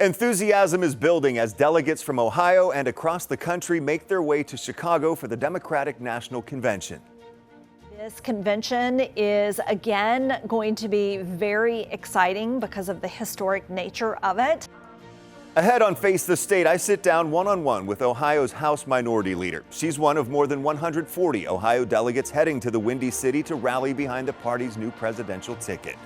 Enthusiasm is building as delegates from Ohio and across the country make their way to Chicago for the Democratic National Convention. This convention is again going to be very exciting because of the historic nature of it. Ahead on Face the State, I sit down one-on-one with Ohio's House Minority Leader. She's one of more than 140 Ohio delegates heading to the Windy City to rally behind the party's new presidential ticket.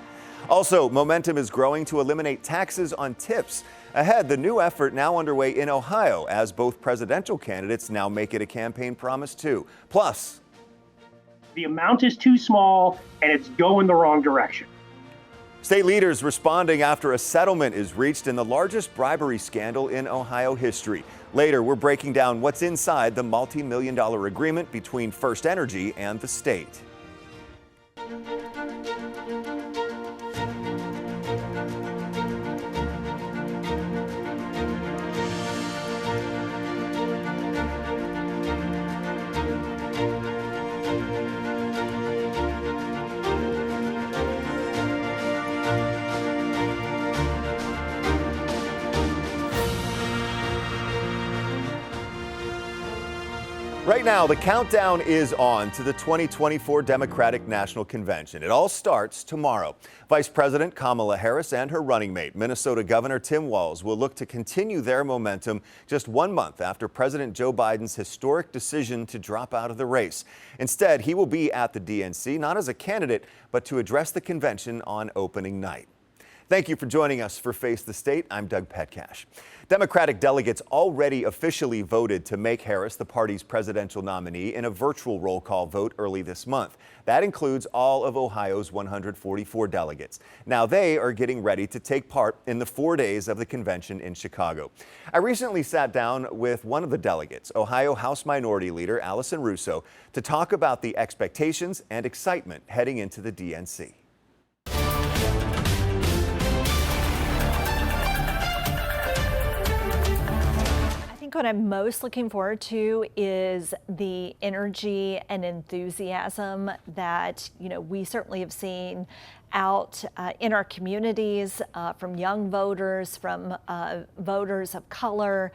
Also, momentum is growing to eliminate taxes on tips. Ahead, the new effort now underway in Ohio as both presidential candidates now make it a campaign promise too. Plus, the amount is too small and it's going the wrong direction. State leaders responding after a settlement is reached in the largest bribery scandal in Ohio history. Later, we're breaking down what's inside the multi-million-dollar agreement between FirstEnergy and the state. Right now, the countdown is on to the 2024 Democratic National Convention. It all starts tomorrow. Vice President Kamala Harris and her running mate, Minnesota Governor Tim Walz, will look to continue their momentum just 1 month after President Joe Biden's historic decision to drop out of the race. Instead, he will be at the DNC, not as a candidate, but to address the convention on opening night. Thank you for joining us for Face the State. I'm Doug Petcash. Democratic delegates already officially voted to make Harris the party's presidential nominee in a virtual roll call vote early this month. That includes all of Ohio's 144 delegates. Now they are getting ready to take part in the 4 days of the convention in Chicago. I recently sat down with one of the delegates, Ohio House Minority Leader Allison Russo, to talk about the expectations and excitement heading into the DNC. What I'm most looking forward to is the energy and enthusiasm that we certainly have seen out in our communities from young voters, from voters of color.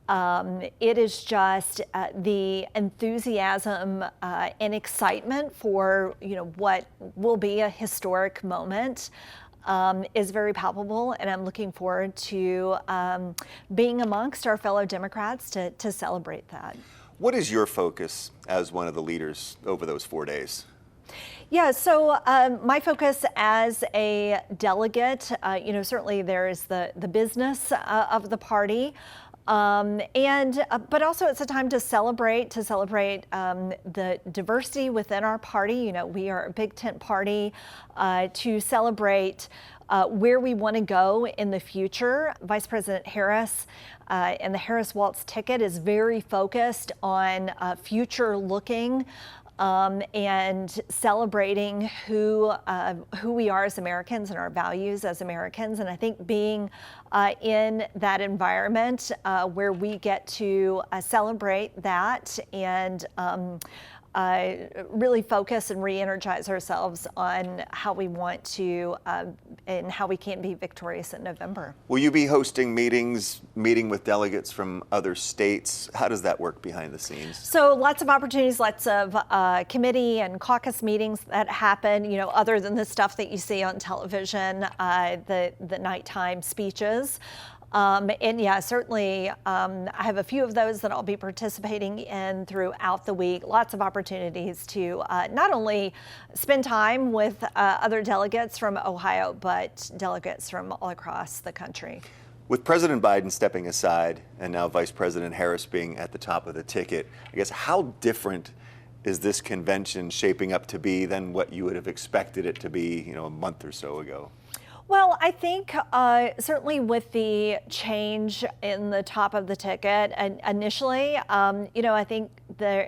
It is just the enthusiasm and excitement for what will be a historic moment. Is very palpable, and I'm looking forward to being amongst our fellow Democrats to celebrate that. What is your focus as one of the leaders over those 4 days? Yeah, so my focus as a delegate, certainly there is the business of the party. But also it's a time to celebrate the diversity within our party. We are a big tent party, to celebrate where we want to go in the future. Vice President Harris and the Harris-Walz ticket is very focused on future looking and celebrating who we are as Americans and our values as Americans. And I think being in that environment where we get to celebrate that and really focus and re-energize ourselves on how we want to and how we can be victorious in November. Will you be hosting meeting with delegates from other states? How does that work behind the scenes? So lots of opportunities, lots of committee and caucus meetings that happen, other than the stuff that you see on television, the nighttime speeches. And yeah, certainly I have a few of those that I'll be participating in throughout the week. Lots of opportunities to not only spend time with other delegates from Ohio, but delegates from all across the country. With President Biden stepping aside and now Vice President Harris being at the top of the ticket, I guess how different is this convention shaping up to be than what you would have expected it to be, a month or so ago? Well, I think certainly with the change in the top of the ticket initially, I think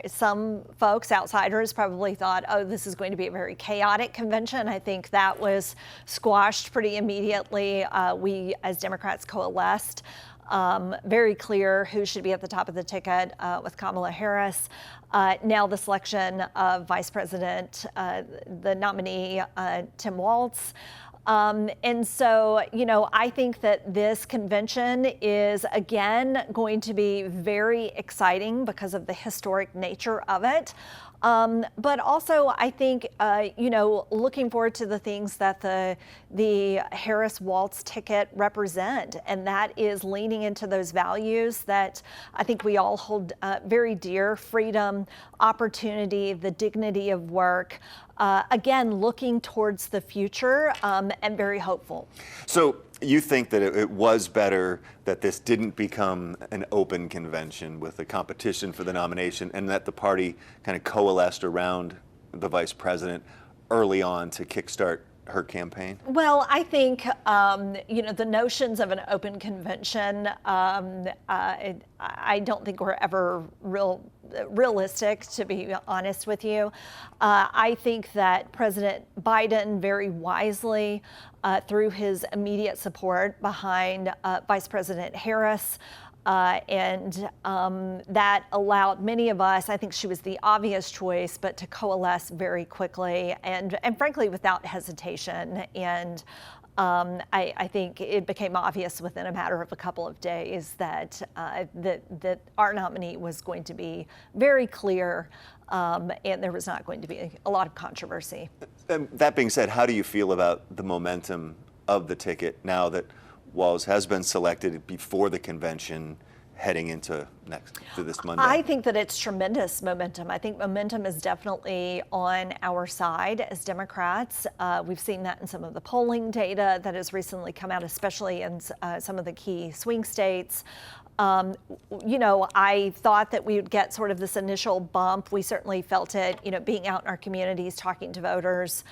some folks, outsiders, probably thought, oh, this is going to be a very chaotic convention. I think that was squashed pretty immediately. We, as Democrats, coalesced. Very clear who should be at the top of the ticket with Kamala Harris. Now the selection of Vice President, the nominee, Tim Walz. And so, I think that this convention is, again, going to be very exciting because of the historic nature of it. But also, I think, looking forward to the things that the Harris-Walz ticket represent, and that is leaning into those values that I think we all hold very dear: freedom, opportunity, the dignity of work. Again, looking towards the future and very hopeful. So you think that it was better that this didn't become an open convention with a competition for the nomination, and that the party kind of coalesced around the vice president early on to kickstart her campaign? Well, I think, the notions of an open convention, I don't think were ever realistic, to be honest with you. I think that President Biden very wisely, through his immediate support behind Vice President Harris, and that allowed many of us, I think she was the obvious choice, but to coalesce very quickly and frankly without hesitation. And I think it became obvious within a matter of a couple of days that that our nominee was going to be very clear, and there was not going to be a lot of controversy. That being said, how do you feel about the momentum of the ticket now that Walz has been selected before the convention heading into this Monday? I think that it's tremendous momentum. I think momentum is definitely on our side as Democrats. We've seen that in some of the polling data that has recently come out, especially in some of the key swing states. I thought that we would get sort of this initial bump. We certainly felt it, being out in our communities, talking to voters,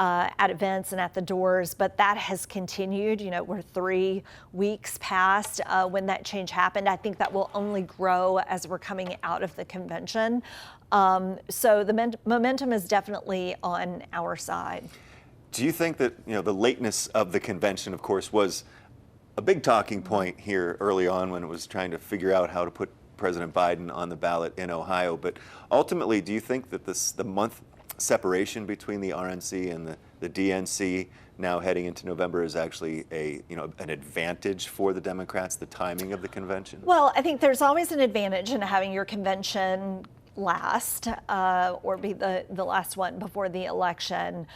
at events and at the doors, but that has continued. We're 3 weeks past when that change happened. I think that will only grow as we're coming out of the convention. So the momentum is definitely on our side. Do you think that the lateness of the convention, of course, was a big talking point here early on when it was trying to figure out how to put President Biden on the ballot in Ohio? But ultimately, do you think that the month separation between the RNC and the DNC now heading into November is actually an advantage for the Democrats, the timing of the convention? Well, I think there's always an advantage in having your convention last or be the last one before the election.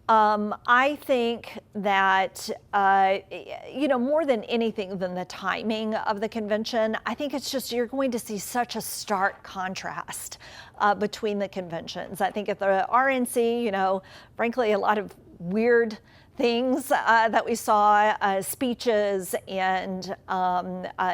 I think that, more than anything than the timing of the convention, I think it's just you're going to see such a stark contrast between the conventions. I think at the RNC, frankly, a lot of weird things that we saw, speeches and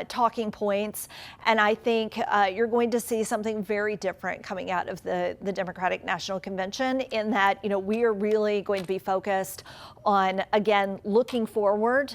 talking points. And I think you're going to see something very different coming out of the Democratic National Convention in that, we are really going to be focused on, again, looking forward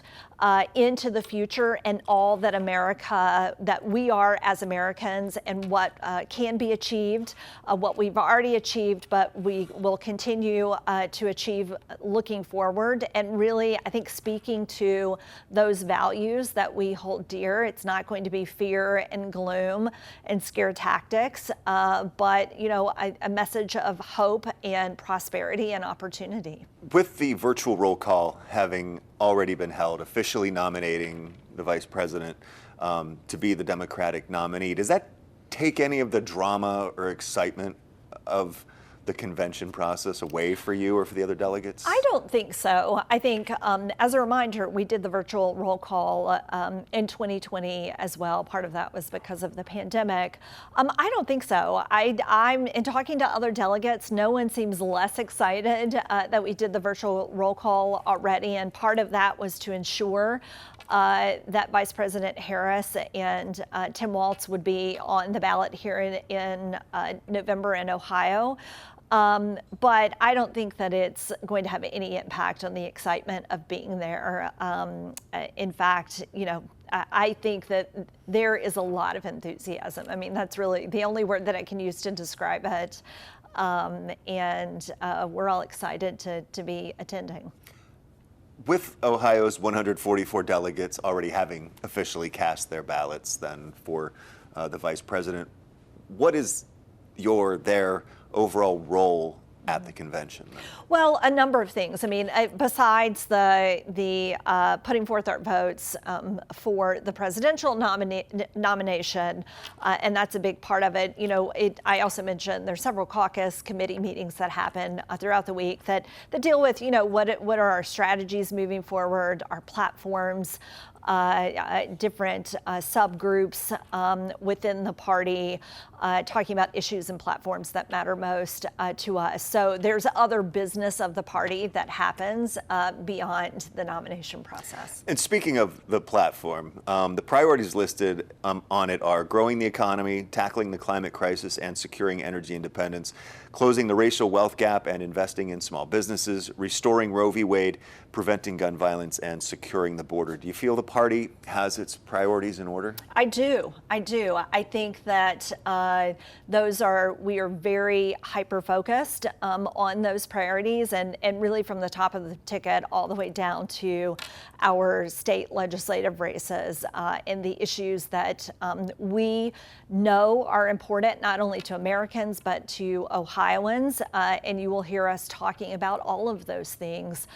into the future and all that that we are as Americans and what can be achieved, what we've already achieved, but we will continue to achieve looking forward. And really, I think speaking to those values that we hold dear, it's not going to be fear and gloom and scare tactics, but, a message of hope and prosperity and opportunity. With the virtual roll call having already been held, officially nominating the vice president to be the Democratic nominee, does that take any of the drama or excitement of the convention process away for you or for the other delegates? I don't think so. I think, as a reminder, we did the virtual roll call in 2020 as well. Part of that was because of the pandemic. I don't think so. I'm in talking to other delegates, no one seems less excited that we did the virtual roll call already. And part of that was to ensure that Vice President Harris and Tim Walz would be on the ballot here in November in Ohio. But I don't think that it's going to have any impact on the excitement of being there. In fact, I think that there is a lot of enthusiasm. I mean, that's really the only word that I can use to describe it. And we're all excited to be attending. With Ohio's 144 delegates already having officially cast their ballots then for the vice president, what is their overall role at the convention? Well, a number of things. I mean, besides the putting forth our votes for the presidential nomination, and that's a big part of it. You know, I also mentioned there's several caucus committee meetings that happen throughout the week that deal with, you know, what are our strategies moving forward, our platforms, different subgroups within the party, talking about issues and platforms that matter most to us. So there's other business of the party that happens beyond the nomination process. And speaking of the platform, the priorities listed on it are growing the economy, tackling the climate crisis, and securing energy independence, closing the racial wealth gap and investing in small businesses, restoring Roe v. Wade, preventing gun violence, and securing the border. Do you feel the party has its priorities in order? I do. I think that we are very hyper-focused on those priorities and really from the top of the ticket all the way down to our state legislative races and the issues that we know are important not only to Americans but to Ohioans. And you will hear us talking about all of those things.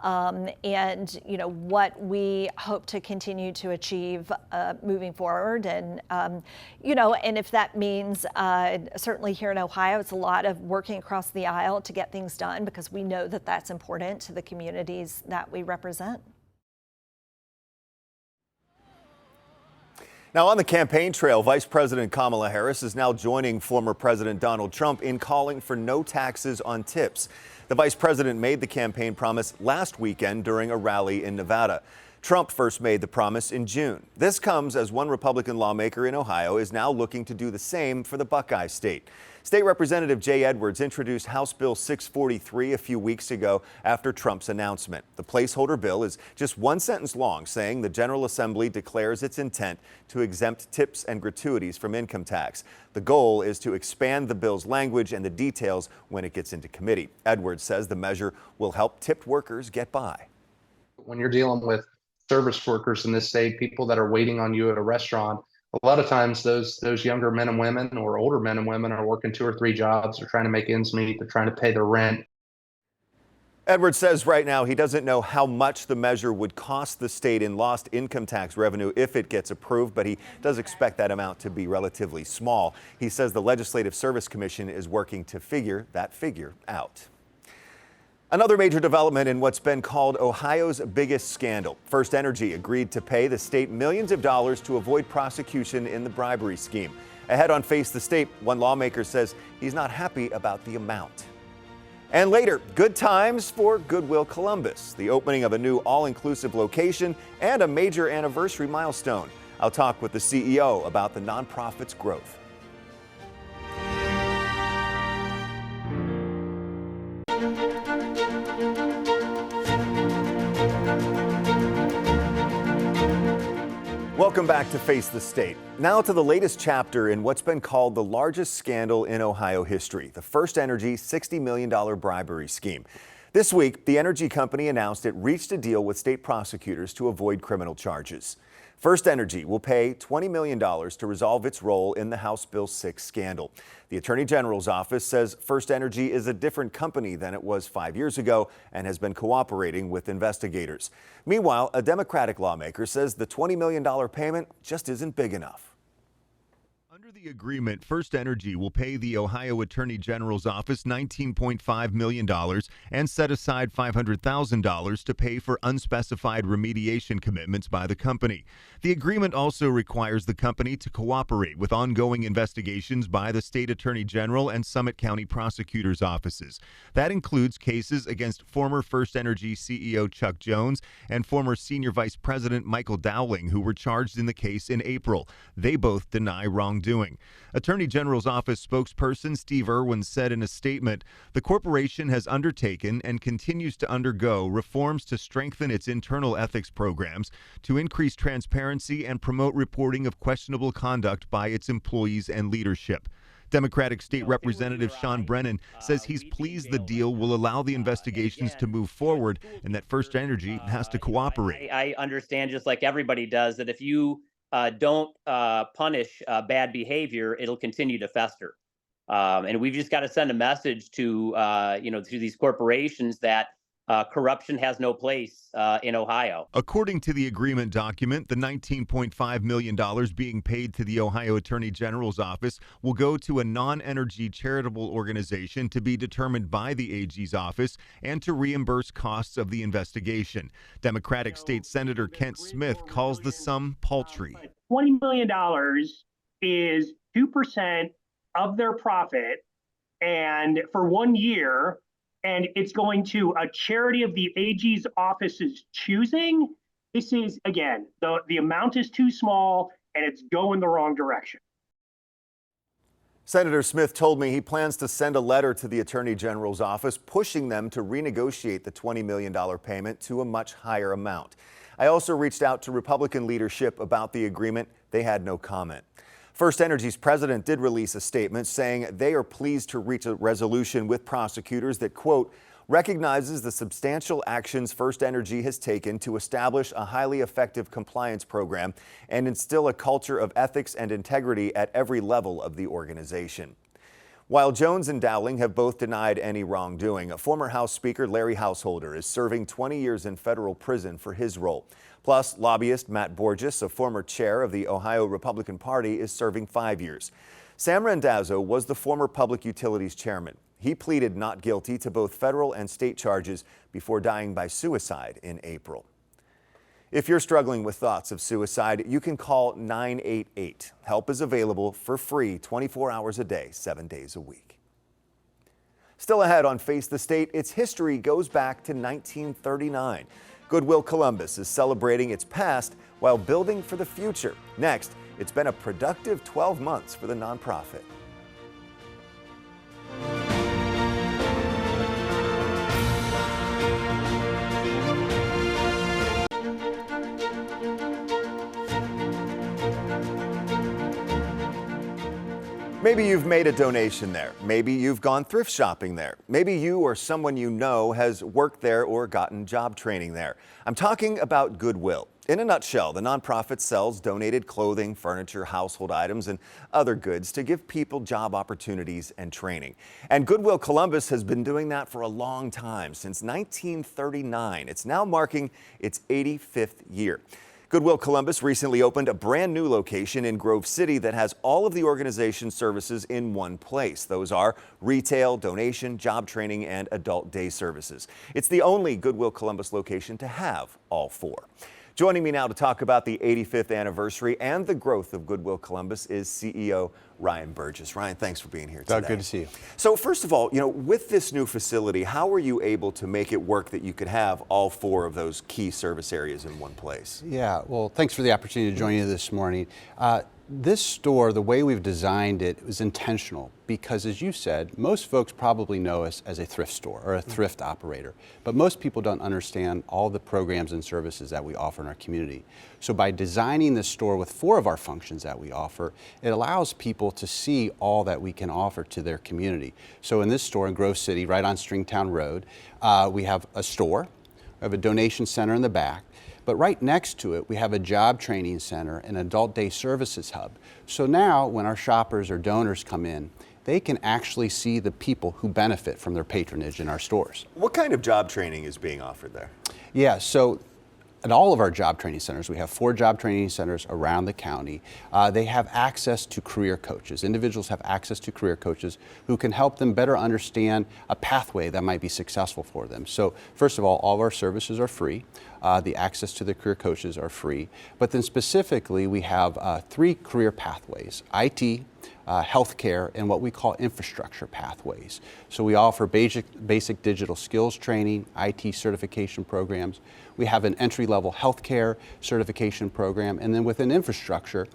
And you know what we hope to continue to achieve moving forward, and you know, and if that means certainly here in Ohio, it's a lot of working across the aisle to get things done because we know that that's important to the communities that we represent. Now, on the campaign trail, Vice President Kamala Harris is now joining former President Donald Trump in calling for no taxes on tips. The vice president made the campaign promise last weekend during a rally in Nevada. Trump first made the promise in June. This comes as one Republican lawmaker in Ohio is now looking to do the same for the Buckeye State. State Representative Jay Edwards introduced House Bill 643 a few weeks ago after Trump's announcement. The placeholder bill is just one sentence long, saying the General Assembly declares its intent to exempt tips and gratuities from income tax. The goal is to expand the bill's language and the details when it gets into committee. Edwards says the measure will help tipped workers get by. When you're dealing with service workers in this state, people that are waiting on you at a restaurant, a lot of times those younger men and women or older men and women are working 2 or 3 jobs. They're trying to make ends meet. They're trying to pay their rent. Edwards says right now he doesn't know how much the measure would cost the state in lost income tax revenue if it gets approved, but he does expect that amount to be relatively small. He says the Legislative Service Commission is working to figure that figure out. Another major development in what's been called Ohio's biggest scandal. FirstEnergy agreed to pay the state millions of dollars to avoid prosecution in the bribery scheme. Ahead on Face the State, one lawmaker says he's not happy about the amount. And later, good times for Goodwill Columbus, the opening of a new all-inclusive location and a major anniversary milestone. I'll talk with the CEO about the nonprofit's growth. Welcome back to Face the State. Now to the latest chapter in what's been called the largest scandal in Ohio history, the FirstEnergy $60 million bribery scheme. This week, the energy company announced it reached a deal with state prosecutors to avoid criminal charges. FirstEnergy will pay $20 million to resolve its role in the House Bill 6 scandal. The Attorney General's office says FirstEnergy is a different company than it was 5 years ago and has been cooperating with investigators. Meanwhile, a Democratic lawmaker says the $20 million payment just isn't big enough. Under the agreement, FirstEnergy will pay the Ohio Attorney General's office $19.5 million and set aside $500,000 to pay for unspecified remediation commitments by the company. The agreement also requires the company to cooperate with ongoing investigations by the State Attorney General and Summit County Prosecutor's offices. That includes cases against former FirstEnergy CEO Chuck Jones and former Senior Vice President Michael Dowling, who were charged in the case in April. They both deny wrongdoing. Attorney General's office spokesperson Steve Irwin said in a statement, the corporation has undertaken and continues to undergo reforms to strengthen its internal ethics programs, to increase transparency and promote reporting of questionable conduct by its employees and leadership. Democratic State Representative Sean Brennan says he's pleased the deal will allow the investigations to move forward and that FirstEnergy has to cooperate. I understand, just like everybody does, that if you don't punish bad behavior, it'll continue to fester. And we've just got to send a message to to these corporations that corruption has no place in Ohio. According to the agreement document, the $19.5 million being paid to the Ohio Attorney General's office will go to a non-energy charitable organization to be determined by the AG's office and to reimburse costs of the investigation. Democratic State Senator Kent Smith calls the sum paltry. $20 million is 2% of their profit, and for 1 year, and it's going to a charity of the AG's office's choosing. This is, again, the amount is too small and it's going the wrong direction. Senator Smith told me he plans to send a letter to the Attorney General's office pushing them to renegotiate the $20 million payment to a much higher amount. I also reached out to Republican leadership about the agreement. They had no comment. FirstEnergy's president did release a statement saying they are pleased to reach a resolution with prosecutors that, quote, recognizes the substantial actions FirstEnergy has taken to establish a highly effective compliance program and instill a culture of ethics and integrity at every level of the organization. While Jones and Dowling have both denied any wrongdoing, former House Speaker Larry Householder is serving 20 years in federal prison for his role. Plus, lobbyist Matt Borges, a former chair of the Ohio Republican Party, is serving 5 years. Sam Randazzo was the former Public Utilities chairman. He pleaded not guilty to both federal and state charges before dying by suicide in April. If you're struggling with thoughts of suicide, you can call 988. Help is available for free 24 hours a day, 7 days a week. Still ahead on Face the State, its history goes back to 1939. Goodwill Columbus is celebrating its past while building for the future. Next, it's been a productive 12 months for the nonprofit. Maybe you've made a donation there. Maybe you've gone thrift shopping there. Maybe you or someone you know has worked there or gotten job training there. I'm talking about Goodwill. In a nutshell, the nonprofit sells donated clothing, furniture, household items, and other goods to give people job opportunities and training. And Goodwill Columbus has been doing that for a long time, since 1939. It's now marking its 85th year. Goodwill Columbus recently opened a brand new location in Grove City that has all of the organization's services in one place. Those are retail, donation, job training, and adult day services. It's the only Goodwill Columbus location to have all four. Joining me now to talk about the 85th anniversary and the growth of Goodwill Columbus is CEO Ryan Burgess. Ryan, thanks for being here today. Doug, good to see you. So first of all, with this new facility, how were you able to make it work that you could have all four of those key service areas in one place? Yeah, well, thanks for the opportunity to join you this morning. This store, the way we've designed it, was intentional because, as you said, most folks probably know us as a thrift store or a thrift operator, but most people don't understand all the programs and services that we offer in our community. So by designing this store with four of our functions that we offer, it allows people to see all that we can offer to their community. So in this store in Grove City, right on Stringtown Road, we have a store, we have a donation center in the back, but right next to it, we have a job training center and adult day services hub. So now when our shoppers or donors come in, they can actually see the people who benefit from their patronage in our stores. What kind of job training is being offered there? Yeah, so at all of our job training centers, we have 4 job training centers around the county. They have access to career coaches. Individuals have access to career coaches who can help them better understand a pathway that might be successful for them. So first of all of our services are free. The access to the career coaches are free. But then specifically, we have 3 career pathways: IT, healthcare, and what we call infrastructure pathways. So we offer basic digital skills training, IT certification programs. We have an entry-level healthcare certification program, and then within infrastructure,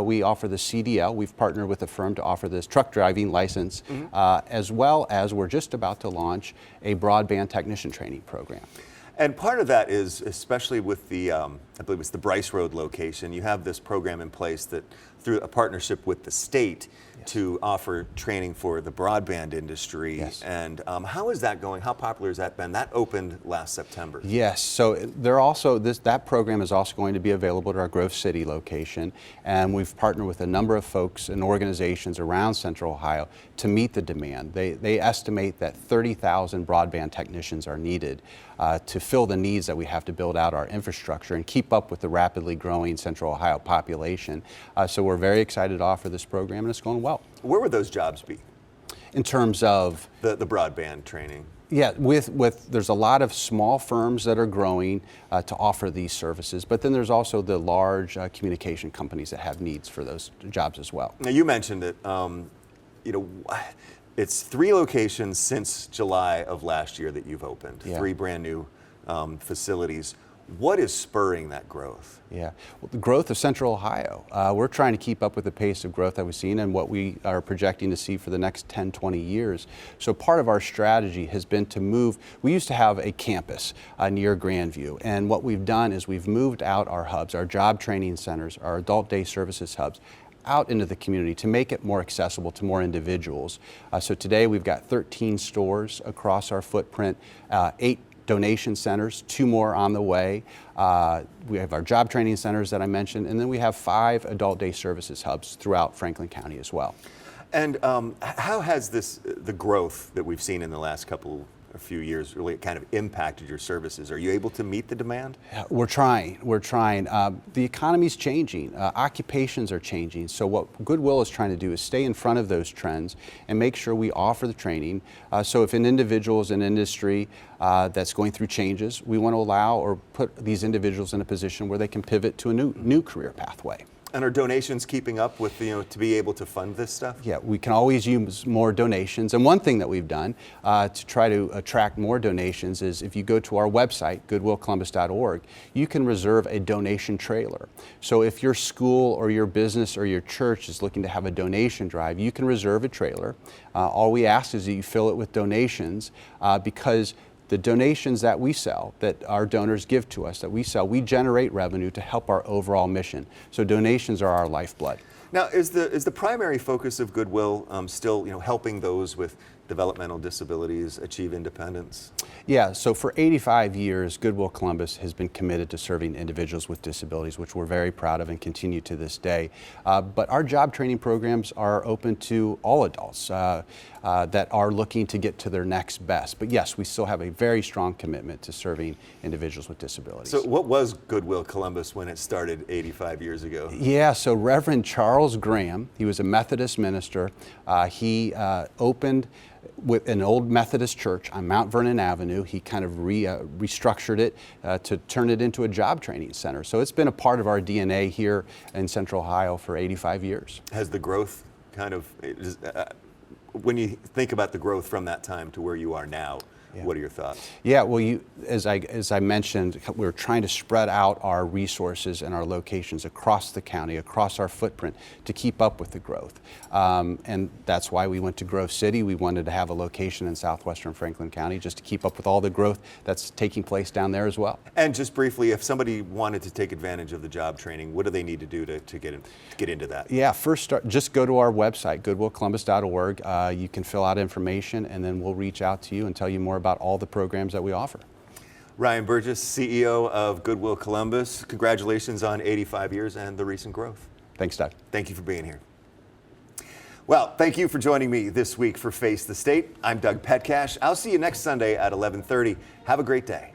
we offer the CDL. We've partnered with a firm to offer this truck driving license, as well as we're just about to launch a broadband technician training program. And part of that is, especially with the I believe it's the Bryce Road location. You have this program in place that through a partnership with the state to offer training for the broadband industry. Yes. And how is that going? How popular has that been? That opened last September. Yes, so they're also that program is also going to be available at our Grove City location, and we've partnered with a number of folks and organizations around Central Ohio to meet the demand. They estimate that 30,000 broadband technicians are needed to fill the needs that we have to build out our infrastructure and keep up with the rapidly growing Central Ohio population. So we're very excited to offer this program, and it's going well. Where would those jobs be? In terms of The broadband training. Yeah, there's a lot of small firms that are growing to offer these services, but then there's also the large communication companies that have needs for those jobs as well. Now you mentioned it. It's 3 locations since July of last year that you've opened. Yeah. 3 brand new facilities. What is spurring that growth? Yeah, well, the growth of Central Ohio. We're trying to keep up with the pace of growth that we've seen and what we are projecting to see for the next 10, 20 years. So part of our strategy has been to move. We used to have a campus near Grandview, and what we've done is we've moved out our hubs, our job training centers, our adult day services hubs, out into the community to make it more accessible to more individuals. So today we've got 13 stores across our footprint, 8 donation centers, 2 more on the way. We have our job training centers that I mentioned, and then we have 5 adult day services hubs throughout Franklin County as well. And how has the growth that we've seen in the last a few years really kind of impacted your services? Are you able to meet the demand? We're trying. The economy's changing. Occupations are changing. So what Goodwill is trying to do is stay in front of those trends and make sure we offer the training. So if an individual is in an industry that's going through changes, we want to allow or put these individuals in a position where they can pivot to a new career pathway. And are donations keeping up with, to be able to fund this stuff? Yeah, we can always use more donations. And one thing that we've done to try to attract more donations is if you go to our website, goodwillcolumbus.org, you can reserve a donation trailer. So if your school or your business or your church is looking to have a donation drive, you can reserve a trailer. All we ask is that you fill it with donations because the donations that we sell, that our donors give to us, that we sell, we generate revenue to help our overall mission. So donations are our lifeblood. Now, is the primary focus of Goodwill still, helping those with developmental disabilities achieve independence? Yeah, so for 85 years, Goodwill Columbus has been committed to serving individuals with disabilities, which we're very proud of and continue to this day. But our job training programs are open to all adults that are looking to get to their next best. But yes, we still have a very strong commitment to serving individuals with disabilities. So what was Goodwill Columbus when it started 85 years ago? Yeah, so Reverend Charles Graham, he was a Methodist minister. He opened with an old Methodist church on Mount Vernon Avenue. He kind of restructured it to turn it into a job training center. So it's been a part of our DNA here in Central Ohio for 85 years. Has the growth when you think about the growth from that time to where you are now, what are your thoughts? Yeah, well, as I mentioned, we're trying to spread out our resources and our locations across the county, across our footprint to keep up with the growth. And that's why we went to Grove City. We wanted to have a location in southwestern Franklin County just to keep up with all the growth that's taking place down there as well. And just briefly, if somebody wanted to take advantage of the job training, what do they need to do to get into that? Yeah, just go to our website, goodwillcolumbus.org. You can fill out information, and then we'll reach out to you and tell you more about all the programs that we offer. Ryan Burgess, CEO of Goodwill Columbus. Congratulations on 85 years and the recent growth. Thanks, Doug. Thank you for being here. Well, thank you for joining me this week for Face the State. I'm Doug Petcash. I'll see you next Sunday at 11:30. Have a great day.